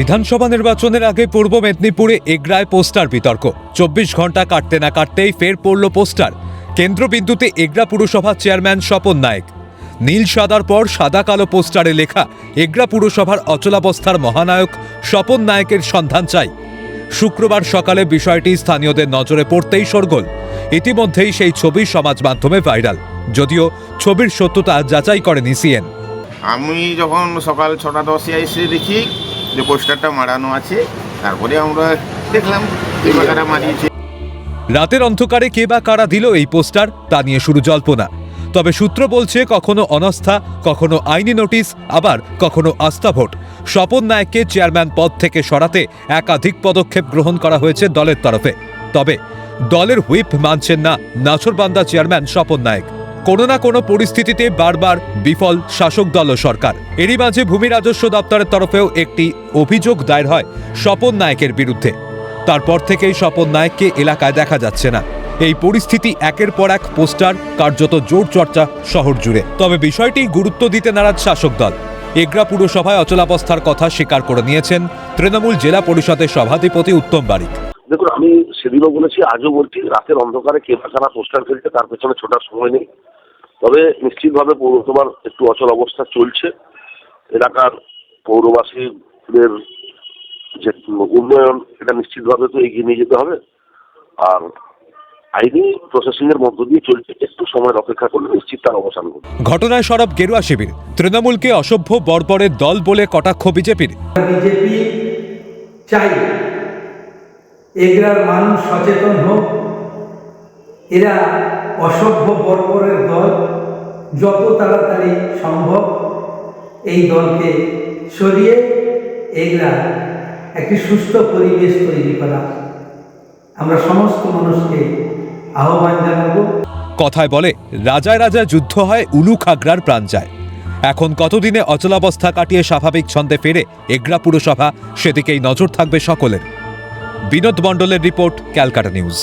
বিধানসভা নির্বাচনের আগে পূর্ব মেদিনীপুরে এগরায় পোস্টার বিতর্ক। 24 ঘন্টা কাটতে না কাটতেই ফের পড়ল পোস্টার। কেন্দ্রবিন্দুতে এগরা পুরসভা চেয়ারম্যান স্বপন নায়েক। নীল সাদার পর সাদা কালো পোস্টারে লেখা এগরা পুরসভার অচলাবস্থার মহানায়ক স্বপন নায়েকের সন্ধান চাই। শুক্রবার সকালে বিষয়টি স্থানীয়দের নজরে পড়তেই শোরগোল। ইতিমধ্যেই সেই ছবি সমাজ মাধ্যমে ভাইরাল, যদিও ছবির সত্যতা যাচাই করেনি সিএন। আমি যখন সকাল 6:10 এসে দেখি যে পোস্টারটা মারানো আছে, তারপরে আমরা দেখলাম কারা মারিয়েছে। রাতের অন্ধকারে কে বা কারা দিল এই পোস্টার তা নিয়ে শুরু জল্পনা। তবে সূত্র বলছে কখনো অনাস্থা, কখনো আইনি নোটিশ, আবার কখনো আস্থা ভোট। স্বপন নায়েককে চেয়ারম্যান পদ থেকে সরাতে একাধিক পদক্ষেপ গ্রহণ করা হয়েছে দলের তরফে। তবে দলের হুইপ মানছেন না নাছোড়বান্দা চেয়ারম্যান স্বপন নায়েক। কোনো না কোনো পরিস্থিতিতে বারবার বিফল শাসক দল ও সরকার। এরই মাঝে ভূমি রাজস্ব দপ্তরের তরফেও একটি অভিযোগ দায়ের হয় স্বপন নায়েকের বিরুদ্ধে। তারপর থেকেই স্বপন নায়েককে এলাকায় দেখা যাচ্ছে না। এই পরিস্থিতি একের পর এক পোস্টার, কার্যত জোর চর্চা শহর জুড়ে। তবে বিষয়টি গুরুত্ব দিতে নারাজ শাসক দল। এগরা পুরসভায় অচলাবস্থার কথা স্বীকার করে নিয়েছেন তৃণমূল জেলা পরিষদের সভাধিপতি উত্তম বারিক। দেখুন, আমি সেদিনও বলেছি, আজও বলছি, রাতের অন্ধকারে কে বাঁচানা পোস্টার ফেলছে তার পেছনে ছোটার সময় নেই। তবে নিশ্চিতভাবে পৌরসভার একটু অচল অবস্থা চলছে। এলাকার পৌরবাসীদের যে উন্নয়ন, এটা নিশ্চিতভাবে তো এগিয়ে নিয়ে যেতে হবে। আর আইনি প্রসেসিং এর মধ্য দিয়ে চলছে, একটু সময়ের অপেক্ষা করলে নিশ্চিত তার অবসান হবে। ঘটনায় সরব গেরুয়া শিবির। তৃণমূলকে অসভ্য বর্বরের দল বলে কটাক্ষ বিজেপির। বিজেপি চাই এগরার মানুষ সচেতন হোক। এরা অসভ্য বর্বরের দল, যত তাড়াতাড়ি সম্ভব এই দলকে সরিয়ে এগরা একটি সুস্থ পরিবেশ তৈরি করা আমরা সমস্ত মানুষকে আহ্বান জানাবো। কথায় বলে রাজায় রাজায় যুদ্ধ হয়, উলু খাগড়ার প্রাণ যায়। এখন কতদিনে অচলাবস্থা কাটিয়ে স্বাভাবিক ছন্দে ফেরে এগরা পুরসভা, সেদিকেই নজর থাকবে সকলের। বিনোদ মণ্ডলের রিপোর্ট, ক্যালকাটা নিউজ।